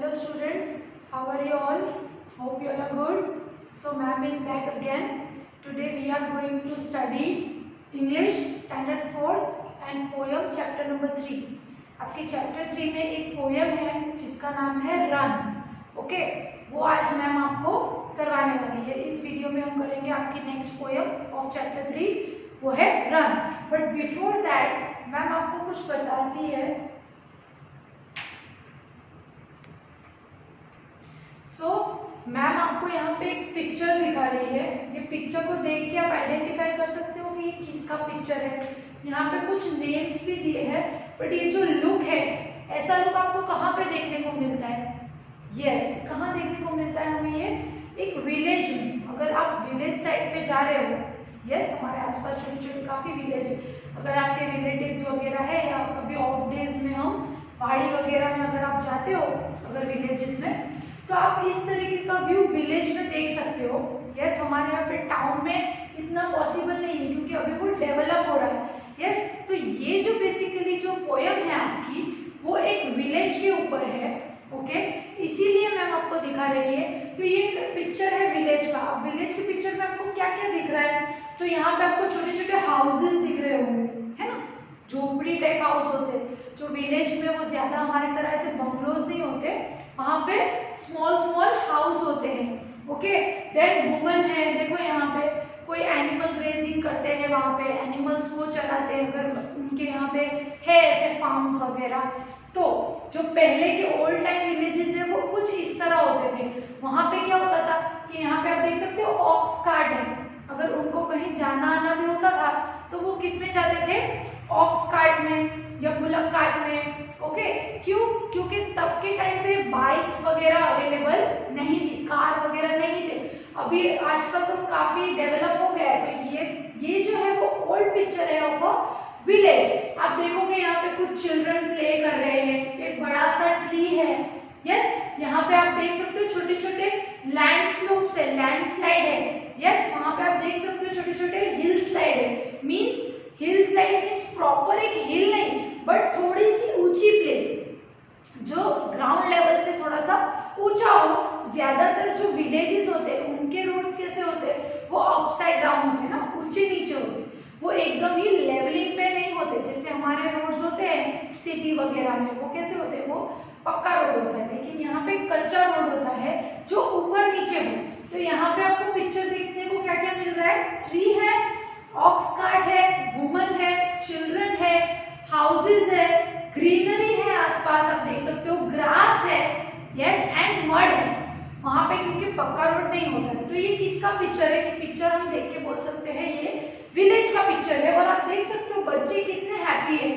Hello students, how are you all? Hope you all are good. So ma'am is back again. Today we are going to study English Standard 4 and poem chapter number 3. आपके chapter 3 में एक poem है जिसका नाम है Run. Okay, वो आज ma'am आपको करवाने वाली है. इस वीडियो में हम करेंगे आपकी नेक्स्ट poem of chapter 3, वो है Run. But before that ma'am आपको कुछ बताती है. मैम आपको यहाँ पे एक पिक्चर दिखा रही है. ये पिक्चर को देख के आप आइडेंटिफाई कर सकते हो कि ये किसका पिक्चर है. यहाँ पे कुछ नेम्स भी दिए हैं, बट ये जो लुक है, ऐसा लुक आपको कहाँ पे देखने को मिलता है? यस, कहाँ देखने को मिलता है हमें? ये एक विलेज में. अगर आप विलेज साइड पे जा रहे हो, यस, हमारे आसपास छोटे छोटे काफी विलेज है. अगर आपके रिलेटिव्स वगैरह है या कभी ऑफ डेज में हम पहाड़ी वगैरह में अगर आप जाते हो, अगर विलेजेस में, तो आप इस तरीके का व्यू विलेज में देख सकते हो. यस, हमारे यहाँ पे टाउन में इतना पॉसिबल नहीं है क्योंकि अभी वो डेवलप हो रहा है. यस, तो ये जो बेसिकली जो पोयम है आपकी, वो एक विलेज के ऊपर है. ओके, इसीलिए मैम आपको दिखा रही है. तो ये पिक्चर है विलेज का. अब विलेज के पिक्चर में आपको क्या क्या दिख रहा है? तो यहाँ पे आपको छोटे छोटे हाउसेस दिख रहे होंगे, है ना, झोपड़ी टाइप हाउस होते हैं. जो विलेज में वो ज्यादा हमारी तरह ऐसे बंगलोज नहीं होते, वहाँ पे स्मॉल स्मॉल हाउस होते हैं. ओके, देन वुमन है, देखो यहाँ पे कोई एनिमल ग्रेजिंग करते हैं, वहाँ पे एनिमल्स को चलाते हैं. अगर उनके यहाँ पे है ऐसे फार्म्स वगैरह, तो जो पहले के ओल्ड टाइम विलेजेस है वो कुछ इस तरह होते थे. वहाँ पे क्या होता था कि यहाँ पे आप देख सकते हो ऑक्स कार्ट है. अगर उनको कहीं जाना आना भी होता था तो वो किस में जाते थे? ऑक्स कार्ट में या बुलक कार्ट में. ओके, क्यों? क्योंकि तब के टाइम पे बाइक्स वगैरह अवेलेबल नहीं थी, कार वगैरह नहीं थे. अभी आजकल तो काफी डेवलप हो गया है. तो ये जो है वो ओल्ड पिक्चर है ऑफ अ विलेज. आप देखोगे यहाँ पे कुछ चिल्ड्रन प्ले कर रहे हैं, एक बड़ा सा ट्री है. यस, यहाँ पे आप देख सकते हो छोटे छोटे लैंड स्लोप्स है, लैंडस्लाइड है. यस, वहाँ पे आप देख सकते हो छोटे छोटे हिल स्लाइड है. मीन्स हिल स्लाइड मीन्स प्रॉपर एक हिल नहीं, बट थोड़ी सी ऊंची प्लेस जो ग्राउंड लेवल से थोड़ा सा ऊंचा हो. ज्यादातर जो विलेजेस होते हैं उनके रोड्स कैसे होते हैं? वो अपसाइड डाउन होते हैं ना, ऊंचे नीचे होते हैं. वो एकदम ही लेवलिंग पे नहीं होते जैसे हमारे रोड्स होते हैं सिटी वगैरह में. वो कैसे होते हैं? वो पक्का रोड होता है. लेकिन यहाँ पे कच्चा रोड होता है जो ऊपर नीचे हो. तो यहाँ पे आपको पिक्चर देखने को क्या क्या मिल रहा है? ट्री है, ऑक्स कार्ट है, वुमन है, चिल्ड्रन है, हाउसेस है, ग्रीनरी है आसपास, आप देख सकते हो, ग्रास है. यस, एंड मड है वहां पे क्योंकि पक्का रोड नहीं होता है. तो ये किसका पिक्चर है? पिक्चर हम देख के बोल सकते हैं ये विलेज का पिक्चर है. और आप देख सकते हो बच्चे कितने हैप्पी है.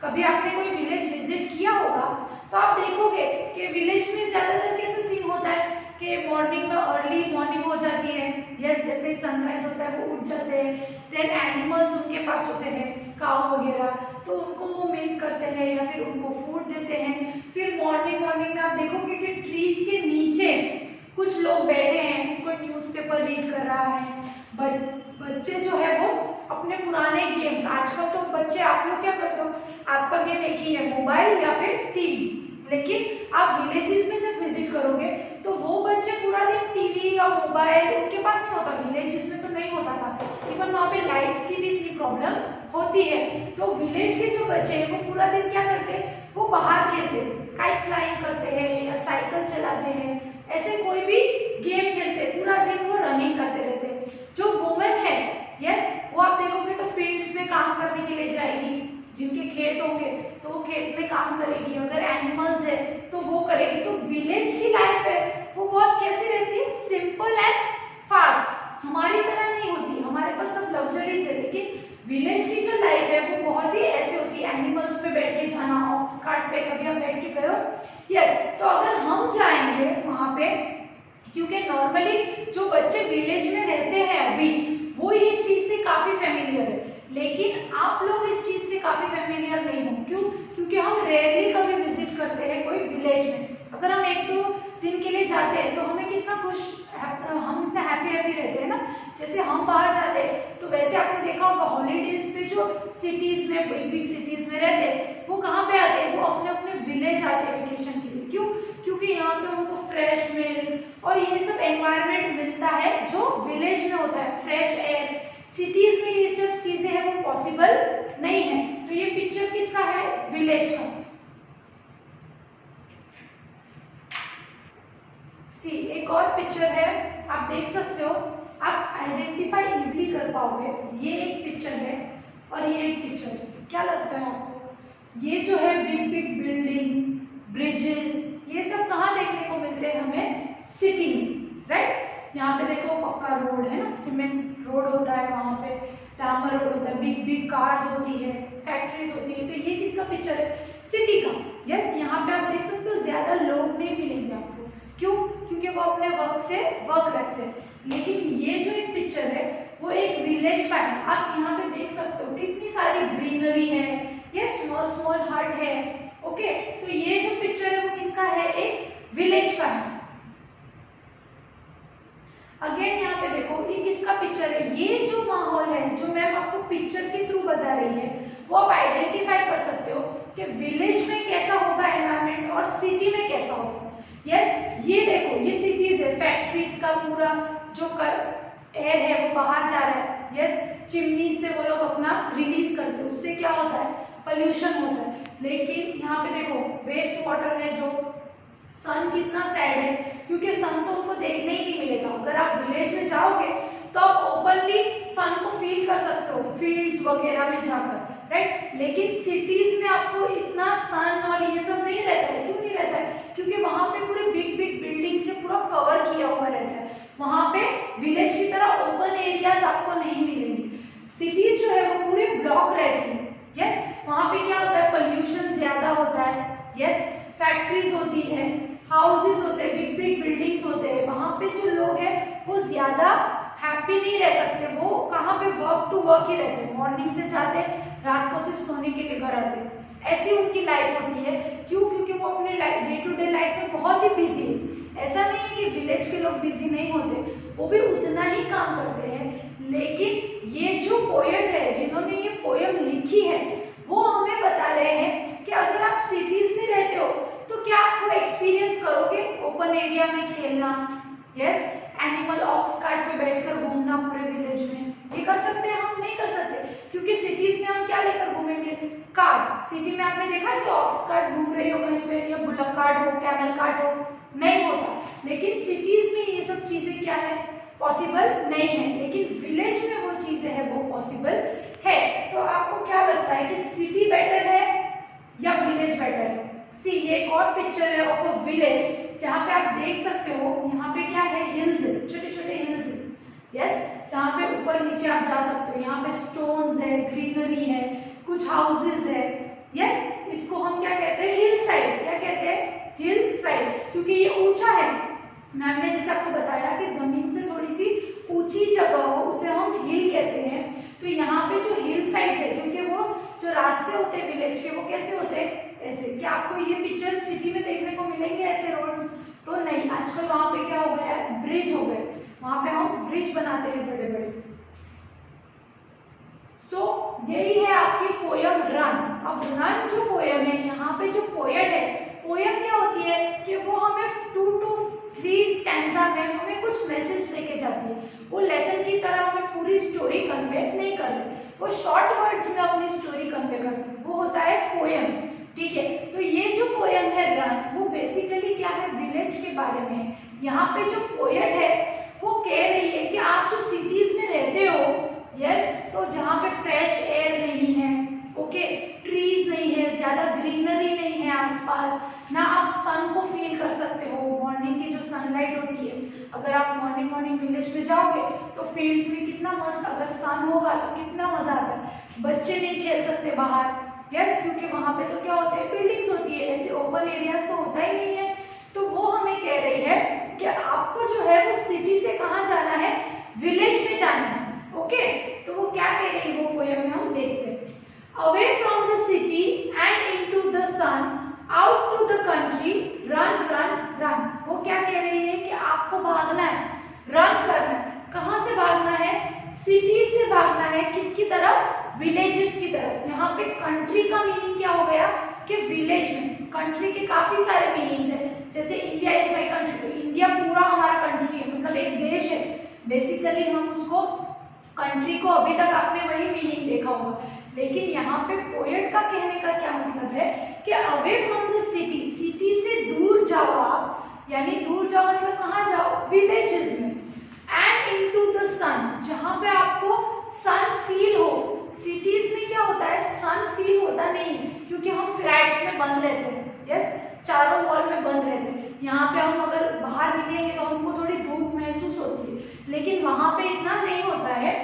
कभी आपने कोई विलेज विजिट किया होगा तो आप देखोगे कि विलेज में ज्यादातर कैसे सीन होता है कि मॉर्निंग में अर्ली मॉर्निंग हो जाती है. यस, जैसे ही सनराइज होता है वो उठ जाते हैं. देन एनिमल्स उनके पास होते हैं, काऊ वगैरह, तो उनको वो मिल्क करते हैं या फिर उनको फूड देते हैं. फिर मॉर्निंग में आप देखोगे कि ट्रीज के नीचे कुछ लोग बैठे हैं, कोई न्यूज़पेपर रीड कर रहा है. बच्चे जो है वो अपने पुराने गेम्स, आजकल तो बच्चे, आप लोग क्या करते हो? आपका गेम एक ही है, मोबाइल या फिर टीवी. लेकिन आप विलेजेस में जब विजिट करोगे तो वो बच्चे पूरा दिन टीवी या मोबाइल उनके पास नहीं होता. विलेजेस में तो नहीं होता था. इवन वहाँ पे लाइट्स की भी इतनी प्रॉब्लम होती है. तो विलेज के जो बच्चे हैं वो पूरा दिन क्या करते हैं? वो बाहर खेलते हैं, काइट फ्लाइंग करते हैं या साइकिल चलाते हैं, ऐसे कोई भी गेम खेलते हैं. पूरा दिन वो रनिंग करते रहते हैं. जो वुमेन है, यस, वो आप देखोगे तो फील्ड्स में काम करने के लिए जाएगी. जिनके खेत होंगे तो वो खेत में काम करेगी. अगर एनिमल्स है तो वो करेगी. तो विलेज की लाइफ है वो बहुत कैसी रहती है? Simple and fast. हमारी तरह नहीं होती, हमारे पास सब लग्जरीज है. लेकिन विलेज की जो लाइफ है वो बहुत ही ऐसे होती है. एनिमल्स पे बैठ के जाना, ऑक्स कार्ट पे कभी आप बैठ के गए हो? यस, तो अगर हम जाएंगे वहां पे, क्योंकि नॉर्मली जो बच्चे विलेज में रहते हैं अभी, वो ये चीज से काफी फेमिलियर है. लेकिन आप लोग इस चीज से काफी फेमिलियर नहीं हो. क्यों? क्योंकि हम रेयरली कभी विजिट करते हैं कोई विलेज में. अगर हम 1-2 दिन के लिए जाते हैं तो हमें कितना हम इतना हैप्पी रहते हैं ना. जैसे हम बाहर जाते हैं तो वैसे आपने देखा होगा हॉलीडेज पे जो सिटीज में, बिग सिटीज में रहते हैं, वो कहाँ पे आते हैं? वो अपने अपने विलेज आते हैं वेकेशन के लिए. क्यों? क्योंकि यहाँ और ये सब एनवायरनमेंट मिलता है जो विलेज में होता है, फ्रेश एयर। सिटीज में ये सब चीजें हैं वो पॉसिबल नहीं है। तो ये पिक्चर किसका है? विलेज का। सी एक और पिक्चर है, आप देख सकते हो, आप आइडेंटिफाई इजीली कर पाओगे। ये एक पिक्चर है और ये एक पिक्चर है। क्या लगता है आपको? ये जो है बिग बिग बिल्डिंग, ब्रिजेस, ये सब कहाँ देखने को मिलते हैं हमें? सिटी में, राइट। यहाँ पे देखो पक्का रोड है ना, सीमेंट रोड होता है, वहां पे डामर रोड होता है, बिग बिग कार्स होती है, फैक्ट्रीज होती है। तो ये किसका पिक्चर है? सिटी का। यस, यहाँ पे आप देख सकते हो ज्यादा लोग नहीं मिलेंगे आपको। क्यों? क्योंकि वो अपने वर्क से वर्क रखते हैं। लेकिन ये जो एक पिक्चर है वो एक विलेज का है। आप यहाँ पे देख सकते हो कितनी सारी ग्रीनरी है, ये स्मॉल स्मॉल हट है। ओके, तो ये जो पिक्चर है वो किसका है? एक विलेज का है। अगेन यहाँ पे देखो ये किसका पिक्चर है? ये जो माहौल है, जो मैम आपको पिक्चर के थ्रू बता रही है, वो आप आइडेंटिफाई कर सकते हो कि विलेज में कैसा होगा एनवायरनमेंट और सिटी में कैसा होगा। यस, ये देखो ये सिटीज है, फैक्ट्रीज का पूरा जो एयर है वो बाहर जा रहा है। यस, चिमनी से वो लोग अपना रिलीज करते हैं, उससे क्या होता है? पोल्यूशन होता है। लेकिन यहाँ पे देखो वेस्ट वाटर है, जो सन कितना सैड है, क्योंकि सन तो उनको देखने ही नहीं मिलेगा। अगर आप विलेज में जाओगे तो आप ओपनली सन को फील कर सकते हो फील्ड्स वगैरह में जाकर, राइट। लेकिन सिटीज में आपको इतना सन और ये सब नहीं रहता है। क्यों नहीं रहता है? क्योंकि वहां पे पूरे बिग बिग बिल्डिंग से पूरा कवर किया हुआ रहता है। वहां पे विलेज की तरह ओपन एरियाज आपको नहीं मिलेंगे। सिटीज जो है वो पूरे ब्लॉक रहती है। यस, वहां पे क्या होता है? पोल्यूशन ज्यादा होता है। यस, फैक्ट्रीज होती है, हाउसेस होते हैं, बिग बिग बिल्डिंग्स होते हैं। वहां पे जो लोग हैं वो ज्यादा हैप्पी नहीं रह सकते। वो कहाँ पे? वर्क टू वर्क ही रहते हैं। मॉर्निंग से जाते, रात को सिर्फ सोने के लिए घर आते। ऐसी उनकी लाइफ होती है। क्यों? क्योंकि वो अपने डे टू डे लाइफ में बहुत ही बिजी है। ऐसा नहीं है कि विलेज के लोग बिजी नहीं होते, वो भी उतना ही काम करते हैं। लेकिन ये जो पोएट है, जिन्होंने ये पोएम लिखी है, वो हमें बता रहे हैं कि अगर आप सिटीज में रहते हो तो क्या आप वो एक्सपीरियंस करोगे ओपन एरिया में खेलना? यस, एनिमल ऑक्स कार्ट पे बैठकर घूमना पूरे विलेज में, ये कर सकते हैं? हम नहीं कर सकते, क्योंकि सिटीज में हम क्या लेकर घूमेंगे? कार। सिटी में आपने देखा है कि ऑक्स कार्ट घूम रही हो कहीं पे, या बुलक कार्ट हो, कैमल कार्ट हो? नहीं होता। लेकिन सिटीज में ये सब चीजें क्या है? पॉसिबल नहीं है। लेकिन विलेज में वो चीजें हैं वो पॉसिबल है। तो आपको क्या लगता है कि सिटी बेटर है या विलेज बेटर है? सी ये एक और पिक्चर है ऑफ अ विलेज, जहाँ पे आप देख सकते हो यहाँ पे क्या है? हिल्स है, छोटे छोटे हिल्स है। यस, जहाँ पे ऊपर नीचे आप जा सकते हो। यहाँ पे स्टोन्स है, ग्रीनरी है, कुछ हाउसेस है। यस, इसको हम क्या कहते हैं? Hill side. क्या कहते हैं? हिल साइड, क्योंकि ये ऊंचा है। मैम ने जैसे आपको बताया कि जमीन से थोड़ी सी ऊंची जगह हो उसे हम हिल कहते हैं। तो यहाँ पे जो हिल साइड है, क्योंकि वो जो रास्ते होते हैं विलेज के वो कैसे होते हैं? ऐसे। क्या आपको ये पिक्चर सिटी में देखने को मिलेंगे ऐसे रोड्स? तो नहीं। आजकल वहां पे क्या हो गया है? ब्रिज हो गए। वहां पे हम ब्रिज बनाते हैं बड़े बड़े। सो यही है आपकी पोयम रन। अब रन जो पोयम है, यहाँ पे जो पोएट है, पोयम क्या होती है कि वो हमें 2 to 3 स्टैंजा में हमें कुछ मैसेज देके जाती है। वो लेसन की तरह हमें पूरी स्टोरी कन्वे नहीं करती, वो शॉर्ट वर्ड्स में अपनी स्टोरी कन्वे करती है। वो होता है पोयम, ठीक है। तो ये जो पोयम है रन, वो बेसिकली क्या है? विलेज के बारे में है। यहाँ पे जो पोएट है वो कह रही है कि आप जो सिटीज में रहते हो, यस, तो जहाँ पे फ्रेश एयर नहीं है, ओके, ट्रीज नहीं है, ज्यादा ग्रीनरी नहीं है आसपास, ना आप सन को फील कर सकते हो। मॉर्निंग की जो सनलाइट होती है, अगर आप मॉर्निंग विलेज में जाओगे तो फील्ड्स में कितना मस्त, अगर सन होगा तो कितना मजा आता है। बच्चे नहीं खेल सकते बाहर, यस, क्योंकि वहां पे तो क्या होते हैं? बिल्डिंग्स होती है, ऐसे ओपन एरियाज तो होता ही नहीं है। तो वो हमें कह रही है कि आपको जो है वो सिटी से कहाँ जाना है? विलेज में जाना है। ओके, तो वो क्या कह रही है वो पोएम में हम देखते हैं। Away from the city and into the sun, out to the country, run run run. वो क्या कह रही है कि आपको भागना है, रन करना है। कहाँ से भागना है? सिटीज से भागना है। किसकी तरफ? विलेजेस की तरफ। यहाँ पे कंट्री का मीनिंग क्या हो गया कि विलेज में। कंट्री के काफी सारे मीनिंग्स है, जैसे इंडिया इज माय कंट्री, तो इंडिया पूरा हमारा बेसिकली हम उसको कंट्री को अभी तक आपने वही मीनिंग देखा होगा, लेकिन यहाँ पे पोएट का कहने का क्या मतलब है कि away from the city, city से दूर जाओ आप, यानी दूर जाओ मतलब कहाँ जाओ, विलेजेस में, एंड इनटू द सन, जहाँ पे आपको सन फील हो। सिटीज में क्या होता है, सन फील होता नहीं, क्योंकि हम फ्लैट्स में बंद रहते हैं, यस, चारों वॉल में बंद रहते हैं। यहाँ पे हम अगर बाहर निकलेंगे तो हमको थोड़ी धूप महसूस होती है, लेकिन वहाँ पे इतना नहीं होता है।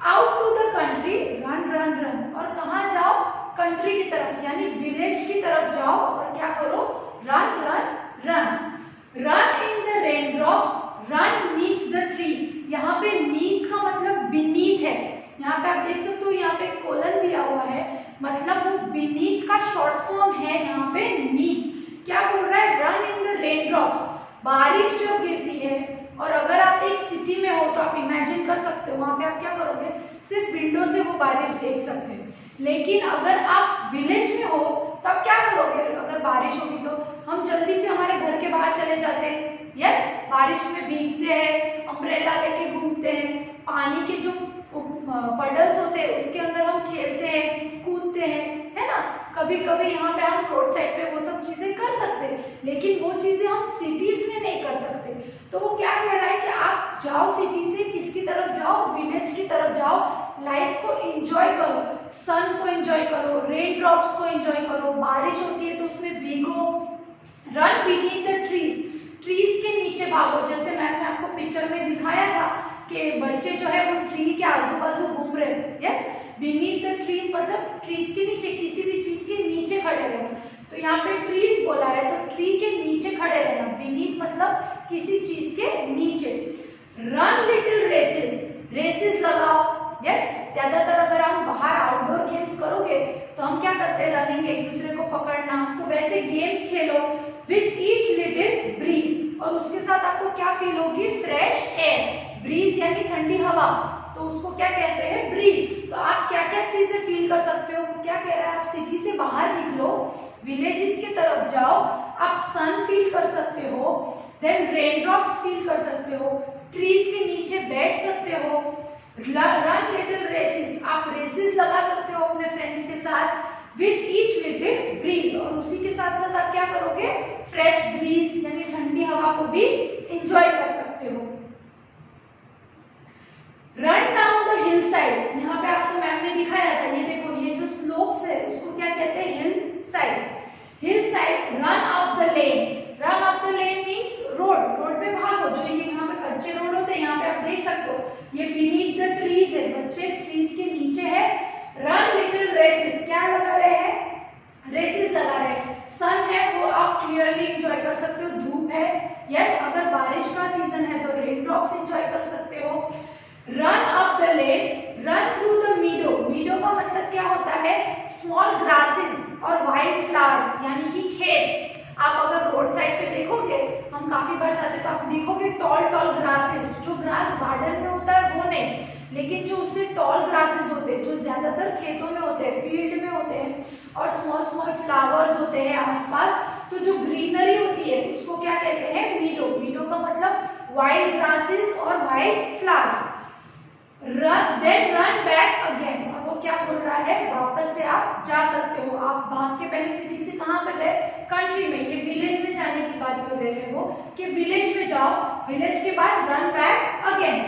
Out to the country, run run run, और कहाँ जाओ, कंट्री की तरफ, यानी विलेज की तरफ जाओ, और क्या करो, run run run. Run in the rain drops, run neath the tree, यहाँ पे नीथ का मतलब बीनीथ है, यहाँ पे आप देख सकते हो, यहाँ पे कोलन दिया हुआ है, मतलब वो बीनीथ का शॉर्ट फॉर्म है यहाँ पे नीथ। क्या बोल रहा है, run in the rain drops, बारिश जो गिरती है, और अगर आप एक सिटी में हो तो आप इमेजिन कर सकते हो वहां पे आप क्या करोगे, सिर्फ विंडो से वो बारिश देख सकते हैं। लेकिन अगर आप विलेज में हो तो आप क्या करोगे, अगर बारिश होगी तो हम जल्दी से हमारे घर के बाहर चले जाते हैं, यस, बारिश में भीगते हैं, अम्ब्रेला लेके घूमते हैं, पानी के जो पडल्स होते हैं उसके अंदर हम खेलते हैं, कूदते हैं, है ना। कभी कभी यहाँ पे हम रोड साइड पे वो सब चीजें कर सकते हैं, लेकिन वो चीजें हम सिटीज में नहीं कर सकते। तो वो क्या कह रहा है कि आप जाओ सिटी से, किसकी तरफ जाओ, विलेज की तरफ जाओ, लाइफ को एंजॉय करो, सन को एंजॉय करो, रेन ड्रॉप्स को एंजॉय करो, बारिश होती है तो उसमें भीगो। Run beneath the trees, trees के नीचे भागो, जैसे मैंने आपको पिक्चर में दिखाया था कि बच्चे जो है वो ट्री के आजू बाजू घूम रहे हैं, यस, बीनीथ द ट्रीज मतलब ट्रीज के नीचे, किसी भी चीज के नीचे खड़े रहना। तो यहाँ पे ट्रीज बोला है तो ट्री के नीचे खड़े रहना, बीनीथ मतलब किसी चीज के नीचे। रन लिटिल रेसेस, रेसेस लगाओ, यस, ज्यादातर अगर हम बाहर आउटडोर गेम्स करोगे तो हम क्या करते हैं, रनिंग, एक दूसरे को पकड़ना, तो वैसे games Khelo with each little bridge, और उसके साथ आपको क्या फील होगी, फ्रेश एयर, ब्रीज यानी ठंडी हवा, तो उसको क्या कहते हैं, ब्रीज। तो आप क्या क्या चीजें फील कर सकते हो, क्या कह रहा है, आप सिटी से बाहर निकलो, विलेजेस की तरफ जाओ, आप सन फील कर सकते हो, देन रेन ड्रॉप्स फील कर सकते हो, ट्रीज के नीचे बैठ सकते हो, रन लिटिल रेसेस, आप रेसेस लगा सकते हो अपने फ्रेंड्स के साथ विथ ईच लिटिल ब्रीज, और उसी के साथ साथ आप क्या करोगे, फ्रेश ब्रीज यानी ठंडी हवा को भी एंजॉय कर सकते हो। Run down the hill side, यहाँ पे आपको मैम ने दिखाया था, ये देखो, ये जो स्लोप्स है उसको क्या कहते हैं, हिल side. Hill side, run up the lane, run up the lane means road, road पे भागो, जो ये यहाँ पे कच्चे रोड होते हैं, यहाँ पे आप देख सकते हो, ये बीनीथ द ट्रीज है, बच्चे ट्रीज के नीचे है। रन लिटिल रेसेस, क्या लगा रहे हैं, रेसेस लगा रहे हैं, सन है वो आप क्लियरली एंजॉय कर सकते हो, धूप है, यस, अगर बारिश का सीजन है तो रेन ड्रॉप्स एंजॉय कर सकते हो। Run up the lane, run through the मीडो, meadow का मतलब क्या होता है, स्मॉल ग्रासेस और वाइल्ड फ्लावर्स यानी कि खेत। आप अगर रोड साइड पे देखोगे, हम काफी बार जाते तो आप देखोगे टॉल टॉल ग्रासेस, जो ग्रास गार्डन में होता है वो नहीं, लेकिन जो उससे टॉल ग्रासेस होते हैं, जो ज्यादातर खेतों में होते हैं, फील्ड में होते हैं, और स्मॉल स्मॉल फ्लावर्स होते हैं आसपास, तो जो ग्रीनरी होती है उसको क्या कहते हैं, मीडो। मीडो का मतलब वाइल्ड ग्रासेस और wild flowers. Then run back again, और वो क्या बोल रहा है, वापस से आप जा सकते हो, आप भाग के पहले सिटी से कहाँ पे गए, कंट्री में, ये विलेज में जाने की बात कर रहे हैं वो, कि विलेज में जाओ, विलेज के बाद run back again.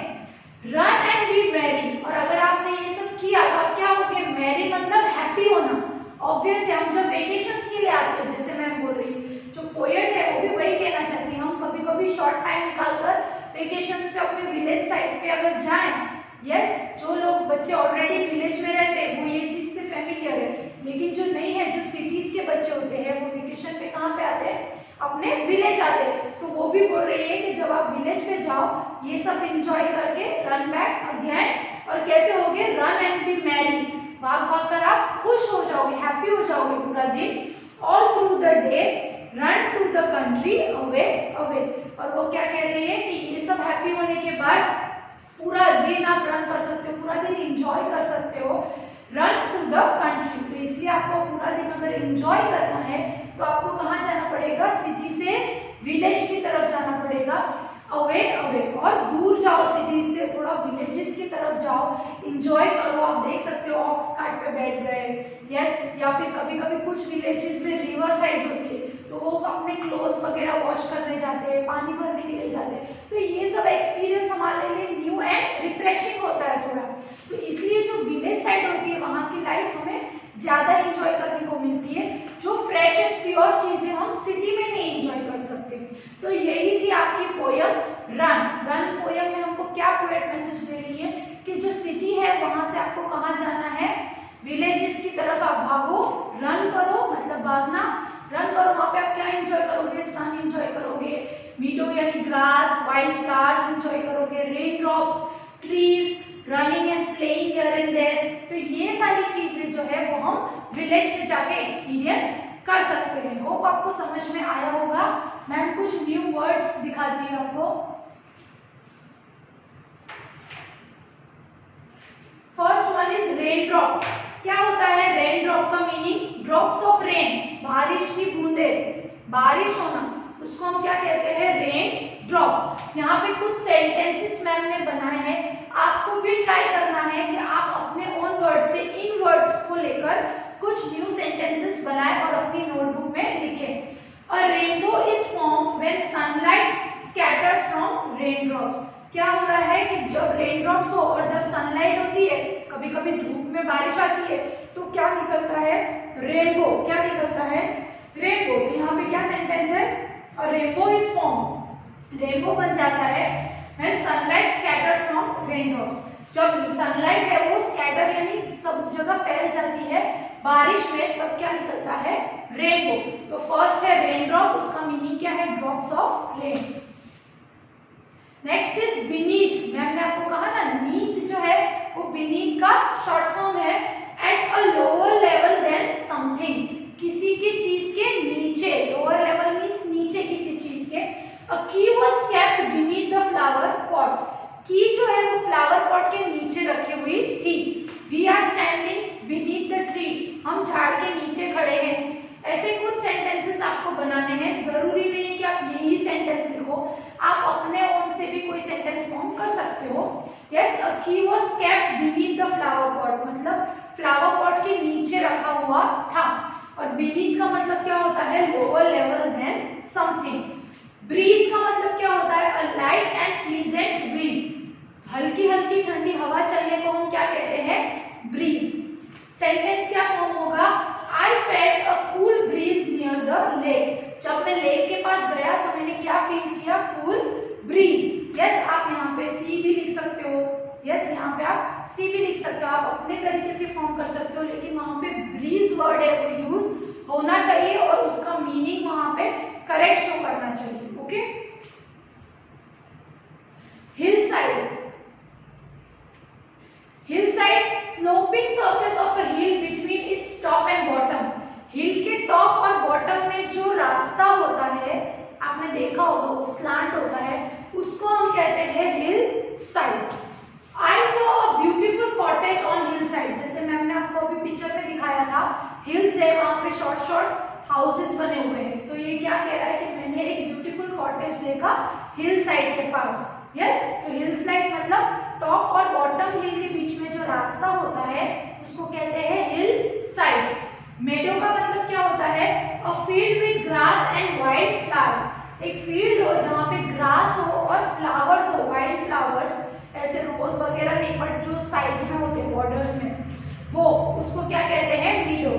Run and B Mary, और अगर आपने ये सब किया तो आप क्या होगे, मैरी मतलब हैप्पी होना। ऑब्वियस है, हम जब वेकेशंस के लिए आते हैं, जैसे मैं बोल रही हूँ, जो पोएट है वो भी वही कहना चाहती है, हम कभी कभी शॉर्ट टाइम निकालकर वेकेशंस पे अपने विलेज साइड पे अगर जाएं, यस, जो लोग बच्चे ऑलरेडी विलेज में रहते हैं वो ये चीज से फैमिलियर है, लेकिन जो नहीं है, जो सिटीज के बच्चे होते हैं वो वेकेशन पे कहाँ पे आते हैं, अपने विलेज आते हैं। तो वो भी बोल रही है कि जब आप विलेज पे जाओ, ये सब एंजॉय करके रन बैक अगेन, और कैसे होगे, रन एंड बी मैरी, भाग भाग कर आप खुश हो जाओगे, हैप्पी हो जाओगे पूरा दिन। All through the day run to the country away away, और वो क्या कह रही है कि ये सब हैप्पी होने के बाद पूरा दिन आप रन कर सकते हो, पूरा दिन एंजॉय कर सकते हो, रन टू द कंट्री। तो इसलिए आपको पूरा दिन अगर एंजॉय करना है तो आपको कहाँ जाना पड़ेगा, सिटी से विलेज की तरफ जाना पड़ेगा। अवे अवे, और दूर जाओ सिटीज से, थोड़ा विलेजेस की तरफ जाओ, इंजॉय करो। आप देख सकते हो ऑक्स कार्ट पे बैठ गए, यस, या फिर कभी कभी कुछ विलेजेस में रिवर साइड्स होती है तो वो अपने क्लोथ्स वगैरह वॉश करने जाते हैं, पानी भरने के लिए जाते हैं। तो ये सब एक्सपीरियंस हमारे लिए न्यू एंड रिफ्रेशिंग होता है थोड़ा। तो इसलिए जो विलेज साइड होती है वहाँ की लाइफ हमें ज्यादा एंजॉय करने को मिलती है, जो फ्रेश एंड प्योर चीजें हम सिटी में नहीं एंजॉय कर सकते। तो यही थी आपकी पोयम रन। रन पोयम में हमको क्या पोएट मैसेज दे रही है कि जो सिटी है वहां से आपको कहाँ जाना है, विलेजेस की तरफ आप भागो। रन करो मतलब भागना, रन करो, वहां पे आप क्या एंजॉय करोगे, सन एंजॉय करोगे, मीडो यानी ग्रास, वाइल्ड फ्लावर्स एंजॉय करोगे, rain drops, trees, running and playing here and there. तो ये सारी चीजें जो है वो हम विलेज में जाके एक्सपीरियंस कर सकते हैं। होप आपको समझ में आया होगा। मैम कुछ न्यू वर्ड्स दिखाती है आपको। First one is rain drops. क्या होता है रेन ड्रॉप का मीनिंग? ड्रॉप्स ऑफ रेन, बारिश की बूंदे, बारिश होना, उसको हम क्या कहते हैं? Rain drops. यहाँ पे कुछ सेंटेंसेस मैम ने बनाए हैं, आपको भी ट्राई करना है कि आप अपने ओन वर्ड से इन वर्ड्स को लेकर कुछ न्यू सेंटेंसेस बनाएं और अपनी नोटबुक में लिखें। अ rainbow is form when sunlight scattered from rain drops. क्या हो रहा है कि जब रेन ड्रॉप्स हो और जब सनलाइट होती है, कभी कभी धूप में बारिश आती है, तो क्या निकलता है? रेनबो। क्या निकलता है? रेनबो। तो यहाँ पे क्या सेंटेंस है? अ रेनबो इज फॉर्म, रेनबो बन जाता है when sunlight scattered from rain drops. जब सनलाइट है वो स्कैटर यानी सब जगह फैल जाती है बारिश में, तब क्या निकलता है? रेनबो। तो फर्स्ट है रेन ड्रॉप, उसका मीनिंग क्या है? Drops of rain. Next is beneath. Ma'am ने आपको कहा ना नीथ जो है वो बीनीथ का शॉर्ट फॉर्म है। At a lower level than something, किसी की चीज के नीचे, लोअर लेवल मींस नीचे किसी चीज के। अ की was kept beneath the flower pot, की जो है वो फ्लावर पॉट के नीचे रखी हुई थी। We are standing beneath the tree, हम झाड़ के नीचे खड़े हैं। ऐसे कुछ सेंटेंसेस आपको बनाने हैं, जरूरी नहीं कि आप यही सेंटेंस लिखो, आप अपने ओन से भी कोई सेंटेंस फॉर्म कर सकते हो। यस, अ की was kept beneath the flower pot, मतलब फ्लावर पॉट के नीचे रखा हुआ था। और बीनीथ का मतलब क्या होता है? Lower level than something. Breeze का मतलब क्या होता है? A light and pleasant wind, हल्की हल्की ठंडी हवा चलने को हम क्या कहते हैं? ब्रीज। सेंटेंस क्या फॉर्म होगा? I felt a cool bridge near the lake, जब मैं लेक के पास गया तो मैंने क्या फील किया? Cool bridge. यस, आप यहाँ पे सी भी लिख सकते हो। यस, यहाँ पे आप सी भी लिख सकते हो, आप अपने तरीके से फॉर्म कर सकते हो, लेकिन वहां पे ब्रीज वर्ड है वो यूज होना चाहिए और उसका मीनिंग वहां पे करेक्ट शो करना चाहिए। Okay. Hill side, hill side sloping surface of a hill between its top and bottom. Hill के टॉप और बॉटम में जो रास्ता होता है, आपने देखा होगा वो स्लांट होता है, उसको हम कहते हैं hill side. I saw a beautiful cottage on hill side, जैसे मैम ने आपको अभी पिक्चर में दिखाया था, हिल्स है वहां पे शॉर्ट शॉर्ट हाउसेस बने हुए हैं। तो ये क्या कह रहा है कि मैंने एक ब्यूटीफुल कॉटेज देखा हिल साइड के पास। यस, तो हिल साइड मतलब टॉप और बॉटम हिल के बीच में जो रास्ता होता है उसको कहते हैं हिल साइड। मेडो का मतलब क्या होता है? A field with grass and wild flowers, एक फील्ड हो जहाँ पे ग्रास हो और फ्लावर्स हो, वाइल्ड फ्लावर्स, ऐसे रोज वगैरह नहीं बट जो साइड में होते बॉर्डर्स में, वो उसको क्या कहते हैं? Meadow.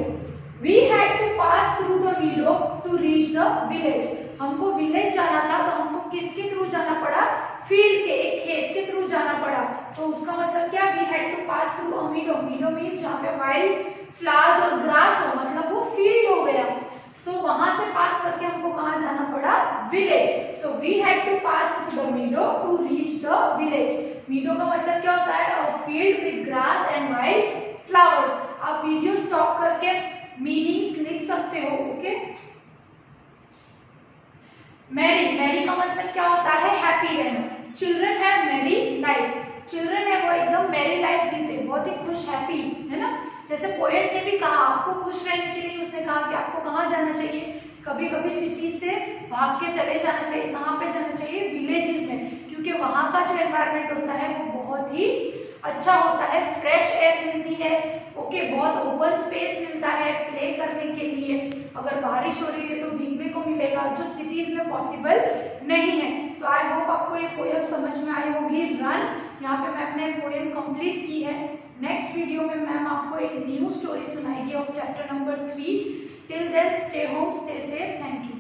We had to pass through the meadow to reach the village, हमको विलेज जाना था तो हमको किसके थ्रू जाना पड़ा? फील्ड के, एक खेत के थ्रू जाना पड़ा। तो उसका मतलब क्या? We had to pass through a meadow. Meadow means जहाँ पे वाइल्ड फ्लावर्स और ग्रास हो, मतलब वो फील्ड हो गया। तो वहां से पास करके हमको कहाँ जाना पड़ा? विलेज। तो we had to pass through the meadow to reach the village. Meadow का मतलब क्या होता है? A field with grass and wild flowers. आप वीडियो स्टॉप करके मीनिंग्स लिख सकते हो। ओके। मैरी, मैरी का मतलब क्या होता है? हैप्पी रहना। Children have merry lifes, children है वो एकदम मैरी लाइफ जीते, बहुत ही खुश, हैप्पी, है ना। जैसे पोएट ने भी कहा आपको खुश रहने के लिए, उसने कहा कि आपको कहाँ जाना चाहिए? कभी कभी सिटी से भाग के चले जाना चाहिए। कहाँ पे जाना चाहिए? विलेजेस में, क्योंकि वहाँ का जो एनवायरनमेंट होता है वो बहुत ही अच्छा होता है, फ्रेश एयर मिलती है, ओके, बहुत ओपन स्पेस मिलता है प्ले करने के लिए। अगर बारिश हो रही है तो भीगने को मिलेगा, जो सिटीज में पॉसिबल नहीं है। तो आई होप आपको ये पोएम समझ में आई होगी, रन। यहाँ पे मैंने पोएम कंप्लीट की है। नेक्स्ट वीडियो में मैम आपको एक न्यू स्टोरी सुनाएगी of chapter number 3। Till then stay home, stay safe, thank you.